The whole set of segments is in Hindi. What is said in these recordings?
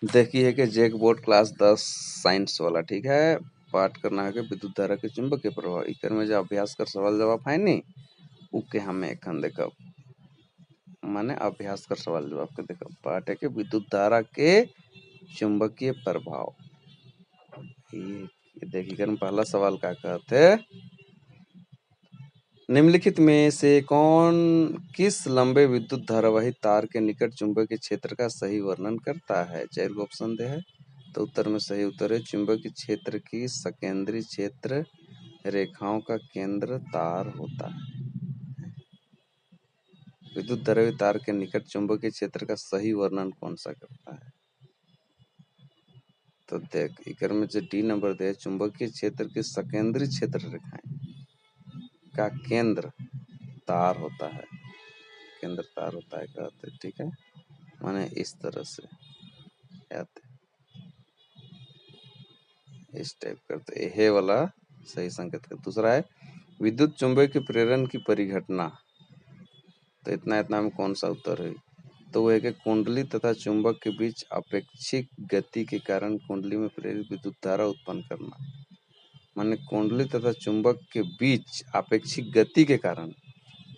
देखिए कि जैक बोर्ड क्लास 10 साइंस वाला ठीक है। पाठ करना है कि विद्युत धारा के चुंबकीय प्रभाव इकर में जो अभ्यास कर सवाल जवाब है नी उके हमें एखन देखब माने अभ्यास कर सवाल जवाब के देखब पाठ है कि विद्युत धारा के चुंबकीय प्रभाव। ये देखिए पहला सवाल का कहते निम्नलिखित में से कौन किस लंबे विद्युत धारावाही तार के निकट चुंबकीय क्षेत्र का सही वर्णन करता है। 4 ऑप्शन दे है तो उत्तर में सही उत्तर है चुंबकीय क्षेत्र की सकेंद्री क्षेत्र रेखाओं का केंद्र तार होता है। विद्युत धारावाही तार के निकट चुंबकीय क्षेत्र का सही वर्णन कौन सा करता है। तो देख इकर में जो डी नंबर दे चुंबकीय क्षेत्र की सकेंद्री क्षेत्र रेखाएं का केंद्र तार होता है। केंद्र तार होता है कहते ठीक है माने इस तरह से इस टाइप करते हे वाला सही संकेत का। दूसरा है विद्युत चुंबकीय की प्रेरण की परिघटना तो इतना में कौन सा उत्तर है। तो वो है कि कुंडली तथा चुंबक के बीच अपेक्षिक गति के कारण कुंडली में प्रेरित विद्युत धारा उत्पन्न करना माने कुंडली तथा चुंबक के बीच अपेक्षिक गति के कारण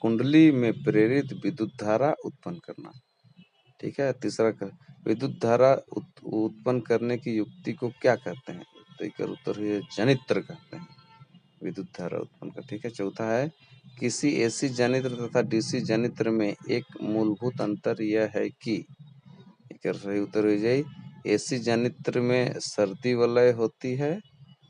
कुंडली में प्रेरित विद्युत धारा उत्पन्न करना ठीक है। तीसरा विद्युत धारा उत्पन्न करने की युक्ति को क्या कहते हैं। तो इसका उत्तर है जनित्र कहते हैं विद्युत धारा उत्पन्न का ठीक है। चौथा है किसी एसी जनित्र तथा डीसी जनित्र में एक मूलभूत अंतर यह है कि इसका सही उत्तर हो जाए एसी जनित्र में सर्दी वलय होती है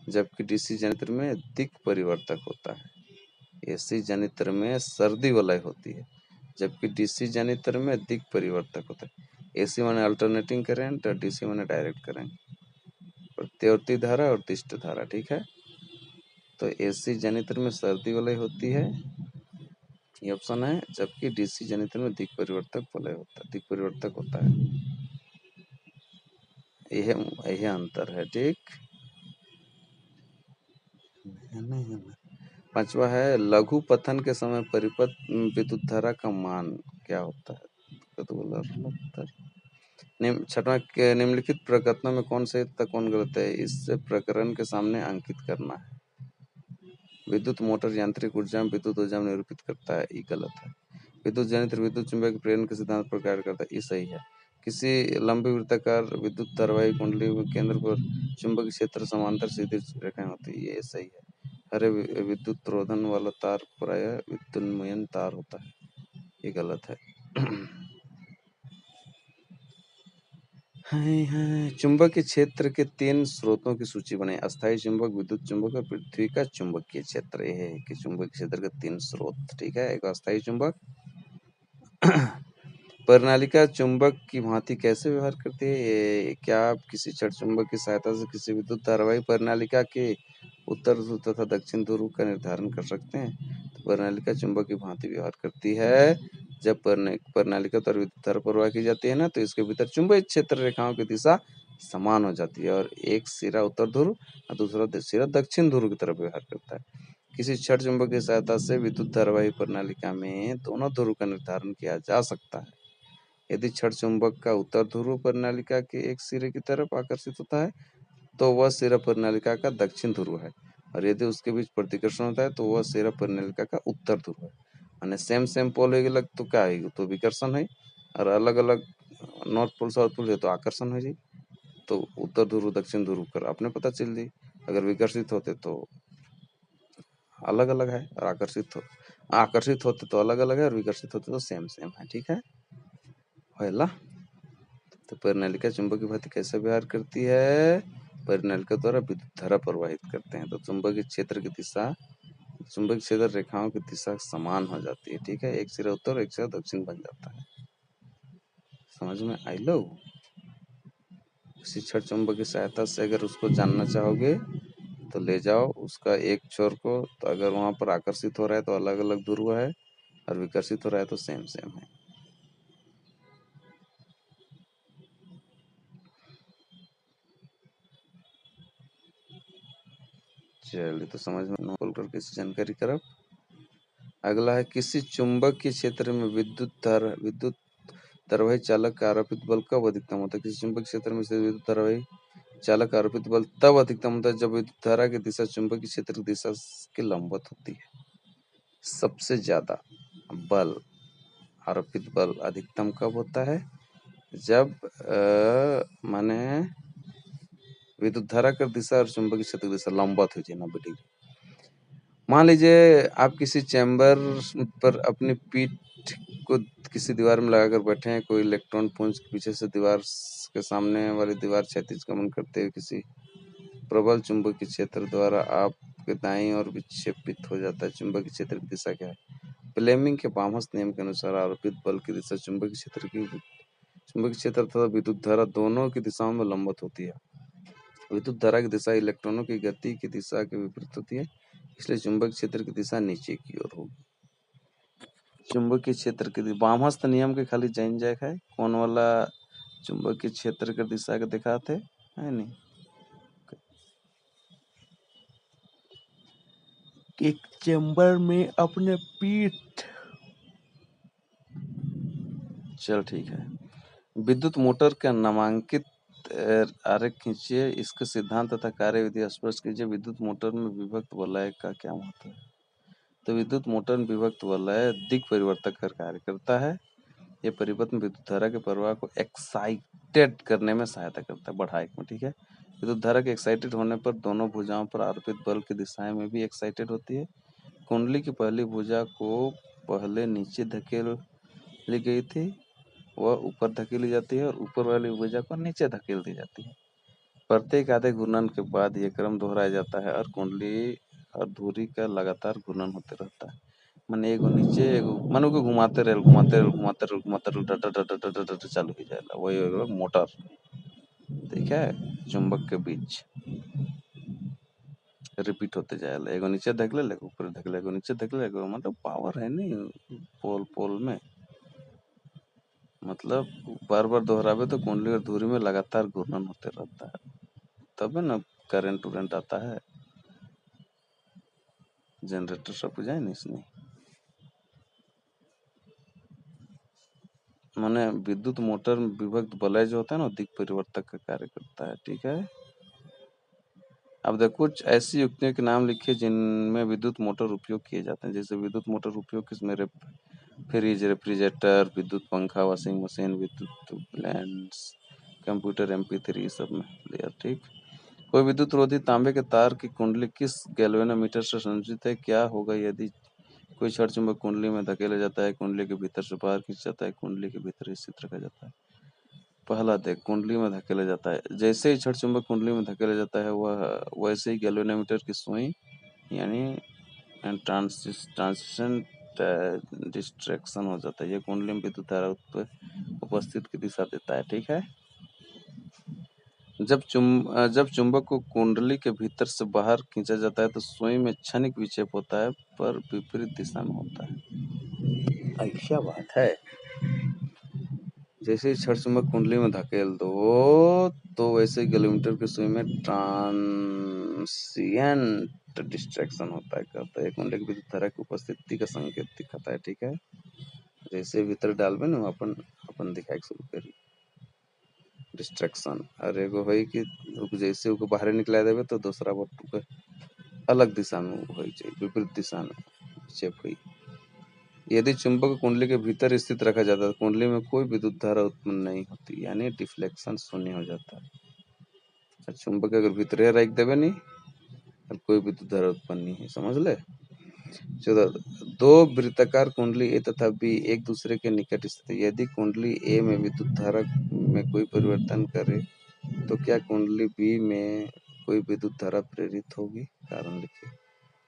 जबकि डीसी जनित्र में दिक् परिवर्तक होता है। एसी जनित्र में सर्दी वलय होती है जबकि डीसी जनित्र में दिक् परिवर्तक होता है। एसी माने अल्टरनेटिंग करंट और डीसी माने डायरेक्ट करंट प्रत्यावर्ती धारा और दिष्ट धारा ठीक है। तो एसी जनित्र में सर्दी वलय होती है ये ऑप्शन है जबकि डीसी जनित्र में दिक् परिवर्तक वलय होता है दिक् परिवर्तक होता है। यह अंतर है ठीक। पांचवा है लघु पथन के समय परिपथ विद्युत धारा का मान क्या होता है। तो छठवां निम्नलिखित प्रकरणों में कौन सही तथा कौन गलत है इस प्रकरण के सामने अंकित करना है। विद्युत मोटर यांत्रिक ऊर्जा में विद्युत ऊर्जा में निरूपित करता है ये गलत है। विद्युत जनित्र विद्युत चुंबकीय प्रेरण के सिद्धांत पर कार्य करता है ये सही है। किसी लंबी वृत्ताकार विद्युत धारावाही कुंडली के केंद्र पर चुंबकीय क्षेत्र समांतर सीधी रेखाएं होती है ये सही है। हरे विद्युत रोधन वाला तार प्रायः विद्युन्मयन तार होता है ये गलत है। चुंबकीय क्षेत्र के 3 स्रोतों की सूची बनाएं। अस्थायी चुंबक विद्युत चुंबक और पृथ्वी का चुंबकीय क्षेत्र। ये है कि चुंबकीय क्षेत्र के 3 स्रोत ठीक है। एक अस्थायी चुंबक परिनालिका चुंबक की भांति कैसे व्यवहार करती है। ये क्या आप किसी छड़ चुंबक की सहायता से किसी विद्युत धारावाही परिनालिका के उत्तर ध्रुव तथा दक्षिण ध्रुव का निर्धारण कर सकते हैं। तो परिनालिका चुंबक की भांति व्यवहार करती है। जब परिनालिका द्वारा विद्युत धारा प्रवाह की जाती है ना तो इसके भीतर चुंबकीय क्षेत्र रेखाओं की दिशा समान हो जाती है और एक सिरा उत्तर ध्रुव और दूसरा सिरा दक्षिण ध्रुव की तरफ व्यवहार करता है। किसी छड़ चुंबक की सहायता से विद्युत धारावाही प्रणालिका में दोनों ध्रुव का निर्धारण किया जा सकता है। यदि छड़ चुंबक का उत्तर ध्रुव प्रणालिका के एक सिरे की तरफ आकर्षित होता है तो वह सिरा प्रणालिका का दक्षिण ध्रुव है और यदि उसके बीच प्रतिकर्षण होता है तो वह सिरा प्रणालिका का उत्तर ध्रुव है। माने सेम पोल हो तो क्या है तो विकर्षण है और अलग अलग नॉर्थ पोल साउथ पोल है तो आकर्षण हो जाए। तो उत्तर ध्रुव दक्षिण ध्रुव कर अपने पता चल जाए। अगर विकर्षित होते तो अलग अलग है और आकर्षित होते तो अलग अलग है और विकर्षित होते तो सेम है ठीक है। पहला तो परिनालिका चुंबक की भांति कैसे व्यवहार करती है। परिनालिका द्वारा विद्युत धारा प्रवाहित करते हैं तो चुंबकीय क्षेत्र की दिशा चुंबकीय क्षेत्र रेखाओं की दिशा समान हो जाती है ठीक है। एक सिरा उत्तर एक सिरा दक्षिण बन जाता है। समझ में आई लो। किसी छड़ चुंबक की सहायता से अगर उसको जानना चाहोगे तो ले जाओ उसका एक छोर को तो अगर वहां पर आकर्षित हो रहा है तो अलग अलग ध्रुव है और विकर्षित हो रहा है तो सेम है। चलिए तो समझ में खोल करके इस जानकारी करब। अगला है किसी चुंबक के क्षेत्र में विद्युत धारावाही चालक का आरोपित बल कब अधिकतम होता है? किसी चुंबकीय क्षेत्र में स्थित विद्युत धारावाही चालक का आरोपित बल तब अधिकतम होता है जब विद्युत धारा की दिशा चुंबकीय क्षेत्र की दिशा के लंबवत होती है। सबसे ज्यादा बल, आरोपित बल अधिकतम कब होता है? जब माने विद्युत धारा की दिशा और चुंबकीय क्षेत्र की दिशा लंबवत हो जाए 90 डिग्री। मान लीजिए आप किसी चैम्बर पर अपनी पीठ को किसी दीवार में लगाकर बैठे हैं, कोई इलेक्ट्रॉन पुंज पीछे से दीवार के सामने वाली दीवार क्षैतिज गमन करते हुए किसी प्रबल चुंबकीय क्षेत्र द्वारा आपके दाईं ओर विक्षेपित हो जाता है। चुंबकीय क्षेत्र की दिशा क्या है? फ्लेमिंग के बामहस्त नियम के अनुसार आरोपित बल की दिशा चुंबकीय क्षेत्र तथा विद्युत धारा दोनों की दिशाओं में लंबवत होती है। विद्युत धारा की दिशा इलेक्ट्रॉनों की गति की दिशा के विपरीत होती है, इसलिए चुंबकीय क्षेत्र की दिशा नीचे की ओर होगी। चुंबकीय क्षेत्र की बामहस्त नियम के खाली जान जाए है कौन वाला चुंबकीय क्षेत्र की दिशा के दिखाते है नहीं। एक चैम्बर में अपने पीठ, चल ठीक है। विद्युत मोटर का नामांकित आरेख खींचिए, इसके सिद्धांत तथा कार्यविधि स्पष्ट कीजिए। विद्युत मोटर में विभक्त वलय का क्या महत्व है? तो विद्युत मोटर में विभक्त वलय दिक् परिवर्तक का कार्य करता है। ये परिवर्तन विद्युत धारा के प्रवाह को एक्साइटेड करने में सहायता करता है, बढ़ाए में, ठीक है। विद्युत धारा के एक्साइटेड होने पर दोनों भुजाओं पर आरोपित बल की दिशाएं में भी एक्साइटेड होती है। कुंडली की पहली भुजा को पहले नीचे धकेली गई थी, वह ऊपर धकेली जाती है और ऊपर वाली भुजा को नीचे धकेल दी जाती है। प्रत्येक आधे घूर्णन के बाद यह क्रम दोहराया जाता है और कुंडली और धुरी का लगातार घूर्णन होते रहता है। माने एगो नीचे एगो मानो को घुमाते रहे चालू हो जाएगा, वही मोटर, ठीक है, चुंबक के बीच रिपीट होते जाएगा। एगो नीचे धकेले एगो ऊपर धकेले, एगो नीचे धकेले एगो, मतलब पावर है नहीं पोल में, मतलब बार बार दोहरावे तो कुंडली और धुरी में लगातार घूर्णन होते रहता है, तब ना करंट उरेंट आता है। जनरेटर सब बुझाए नहीं इसने। माने विद्युत मोटर में विभक्त वलय जो होता है ना, दिक् परिवर्तक का कार्य करता है, ठीक है। अब देखो कुछ ऐसी युक्तियों के नाम लिखिए जिनमें विद्युत मोटर उपयोग किए जाते हैं। जैसे विद्युत मोटर उपयोग किसमें? फ्रिज, रेफ्रिजरेटर, विद्युत पंखा, वॉशिंग मशीन, विद्युत ब्लेंड्स, कंप्यूटर, MP3 सब में लिया, ठीक। कोई विद्युत रोधी तांबे के तार की कुंडली किस गैल्वेनोमीटर से संयोजित है? क्या होगा यदि कोई क्षण चुंबक कुंडली में धकेला जाता है, कुंडली के भीतर से बाहर खींचा जाता है, कुंडली के भीतर स्थित रखा जाता है? पहला देख, कुंडली में धकेला जाता है, जैसे ही क्षण चुंबक कुंडली में धकेला जाता है वह वैसे ही गैल्वेनोमीटर की सुई यानी ट्रांजिशन डिस्ट्रैक्शन हो जाता है। ये कुंडली में विद्युत धारा उपस्थित की दिशा देता है, ठीक है। जब चुंबक को कुंडली के भीतर से बाहर खींचा जाता है तो सुई में क्षणिक विक्षेप होता है, पर विपरीत दिशा में होता है। ऐसा बात है। जैसे ही क्षण चुंबक कुंडली में धकेल दो तो वैसे ही गैल्वेनोमीटर की सुई में ट्रांसिएंट डिस्ट्रैक्शन होता है, कहता है कुंडली की विद्युत धारा की उपस्थिति का संकेत दिखाता है, ठीक है। जैसे भीतर डालबे ना अपन दिखाई शुरू करी डिस्ट्रैक्शन, और एगो है कि जैसे उको बाहर निकला देवे तो दूसरा वस्तु अलग दिशा में होई छै, विपरीत दिशा में विक्षेप हुई। यदि चुंबक कुंडली के भीतर स्थित रखा जाता है तो कुंडली में कोई विद्युत धारा उत्पन्न नहीं होती, यानी डिफ्लेक्शन शून्य हो जाता है। चुंबक अगर भीतर रख देवे नहीं और कोई विद्युत धारा उत्पन्न नहीं है, समझ ले। 14 दो वृत्ताकार कुंडली ए तथा बी एक दूसरे के निकट स्थित है। यदि कुंडली ए में विद्युत धारा में कोई परिवर्तन करे तो क्या कुंडली बी में कोई विद्युत धारा प्रेरित होगी? कारण लिखिए।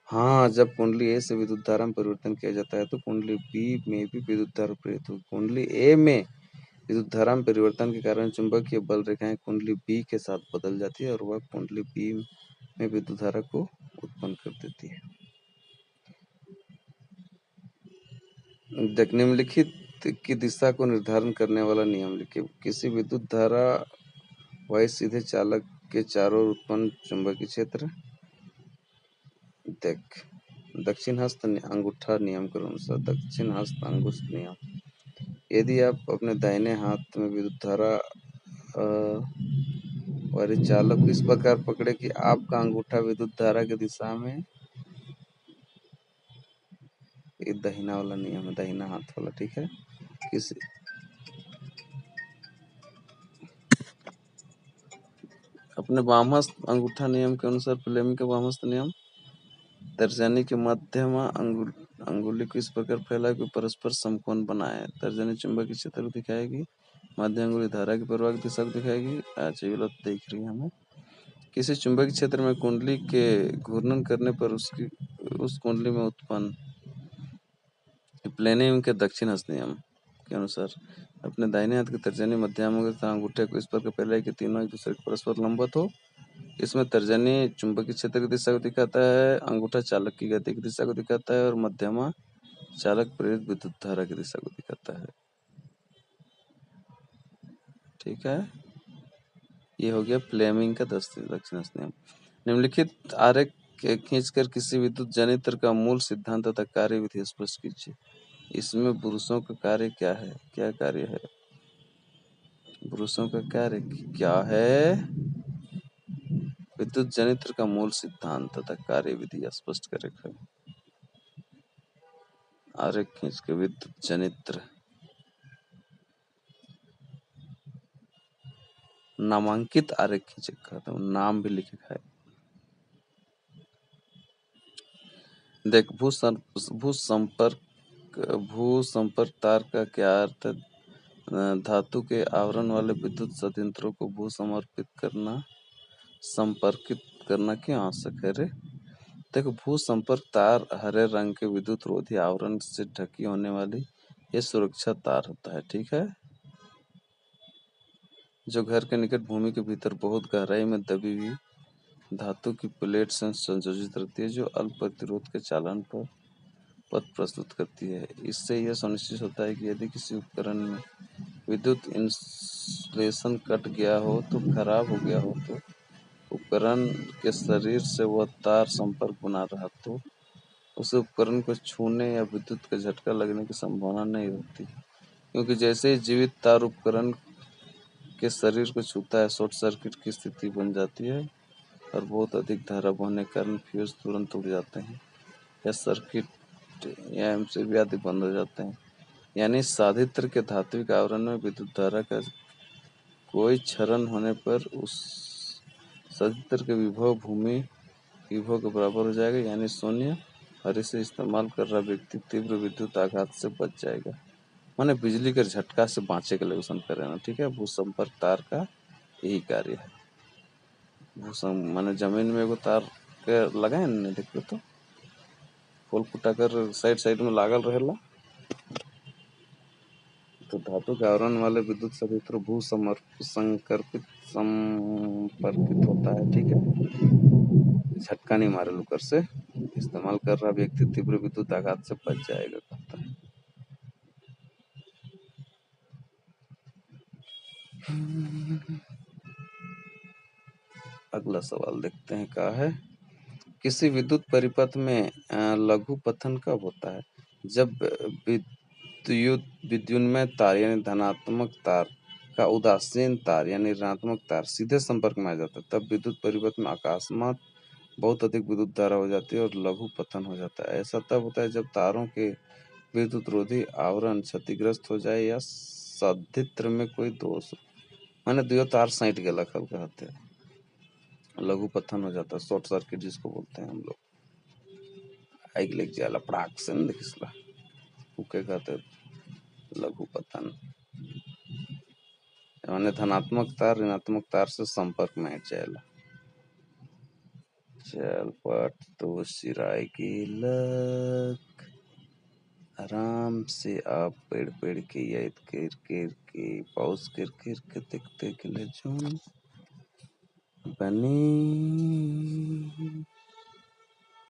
हाँ, जब कुंडली ए से विद्युत धारा में परिवर्तन किया जाता है तो कुंडली बी में भी विद्युत धारा प्रेरित होगी। कुंडली ए में विद्युत धारा में परिवर्तन के कारण चुंबकीय बल रेखाएं कुंडली बी के साथ बदल जाती है और वह कुंडली बी में विद्युत धारा को उत्पन्न कर देती है। निम्नलिखित की दिशा को निर्धारण करने वाला नियम लिखिए। किसी विद्युत धारा वाही सीधे चालक के चारों ओर उत्पन्न चुंबकीय क्षेत्र। देख, दक्षिण हस्त अंगूठा नियम के अनुसार दक्षिण हस्त अंगुष्ठ नियम यदि आप अपने दाहिने हाथ में विद्युत धारा वाले चालक को इस प्रकार पकड़े कि आपका अंगूठा विद्युत धारा की दिशा में, ये दाहिना वाला नियम है, दाहिना हाथ वाला, ठीक है। किसी अपने वामहस्त अंगूठा नियम के अनुसार फ्लेमिंग का वामहस्त नियम, तर्जनी के मध्यमा अंगुली को इस प्रकार फैला कि परस्पर समकोण बनाए। तर्जनी चुंबकीय क्षेत्र को दिखाएगी, मध्य अंगुली धारा की प्रवाह की दिशा को दिखाएगी। अच्छा, ये लोग देख रही है हमें। किसी चुंबकीय क्षेत्र में कुंडली के घूर्णन करने पर उस कुंडली में उत्पन्न प्लेनिंग के दक्षिण हस्त नियम के अनुसार अपने दाहिने हाथ की तर्जनी मध्यम तथा अंगूठे को इस प्रकार फैलाए कि तीनों एक दूसरे के परस्पर लंबवत हो। इसमें तर्जनी चुंबकीय क्षेत्र की दिशा को दिखाता है, अंगूठा चालक की गति की दिशा को दिखाता है और मध्यमा चालक प्रेरित विद्युत धारा की दिशा को दिखाता है। ठीक है, ये हो गया फ्लेमिंग का दक्षिण नियम। निम्नलिखित आरेख खींचकर किसी विद्युत जनित्र का मूल सिद्धांत तथा कार्य विधि स्पष्ट कीजिए। इसमें ब्रूसों का कार्य क्या है, क्या कार्य है? ब्रूसों का कार्य क्या है? विद्युत जनित्र का मूल सिद्धांत तथा कार्य विधि स्पष्ट करेगा। आरेख खींच के विद्युत जनित्र, नामांकित आरेख खींचे खाता हूँ, नाम भी लिखे है। देख, भू-संपर्क तार का क्या अर्थ है? धातु के आवरण वाले विद्युत संयंत्रों को संपर्कित करना क्यों आवश्यक है रे? देखो, भू संपर्क तार हरे रंग के विद्युत रोधी आवरण से ढकी होने वाली ये सुरक्षा तार होता है, ठीक है, जो घर के निकट भूमि के भीतर बहुत गहराई में दबी हुई धातु की प्लेट से संयोजित रहती है, जो अल्प प्रतिरोध के चालन पर पथ प्रस्तुत करती है। इससे यह सुनिश्चित होता है कि यदि किसी उपकरण में विद्युत इंसुलेशन कट गया हो तो खराब हो गया हो तो उपकरण के शरीर से वह तार संपर्क बना रहा तो उस उपकरण को छूने या विद्युत का झटका लगने की संभावना नहीं होती, क्योंकि जैसे ही जीवित तार उपकरण के शरीर को छूता है, शॉर्ट सर्किट की स्थिति बन जाती है और बहुत अधिक धारा बहने के कारण फ्यूज तुरंत उड़ जाते हैं या सर्किट या एमसीबी आदि बंद हो जाते हैं। यानी साधित्र के धात्विक आवरण में विद्युत धारा का कोई क्षरण होने पर उस साधित्र के विभव भूमि विभव के बराबर हो जाएगा, यानी शून्य, और इसे इस्तेमाल कर रहा व्यक्ति तीव्र विद्युत आघात से बच जाएगा। माने बिजली के झटका से बाँचे के लिए उसन करे ना, ठीक है। भूसंपर्क तार का यही कार्य है। माने जमीन में एगो तार के लगाए न, देखो तो पोल फुटा कर साइड में लागल रहेला, तो धातु के आवरण वाले विद्युत संयंत्र संपर्कित होता है, ठीक है। झटका नहीं मारे लुकर से इस्तेमाल कर रहा व्यक्ति तीव्र विद्युत आघात से बच जाएगा, कहता है। अगला सवाल देखते हैं क्या है। किसी विद्युत परिपथ में लघु पतन कब होता है? जब विद्युन्मय तार यानी धनात्मक तार का उदासीन तार यानी ऋणात्मक तार सीधे संपर्क में आ जाता है, तब विद्युत परिपथ में अकस्मात बहुत अधिक विद्युत धारा हो जाती है और लघु पतन हो जाता है। ऐसा तब होता है जब तारों के विद्युत रोधी आवरण क्षतिग्रस्त हो जाए या साधित्र में कोई दोष, माने दियो तार साइट गया कहते हैं, लघु पतन हो जाता है, शॉर्ट सर्किट जिसको बोलते हैं हम लोग। आग लग जाला पड़ाक से न दिखसला, उके कहते लघु पतन। माने धनात्मक तार ऋणात्मक तार से संपर्क में हट जाएला। चल पट तो सिराय की लक, आराम से आप पेड़ के याद कर के पॉज कर के देखते के ले बनी।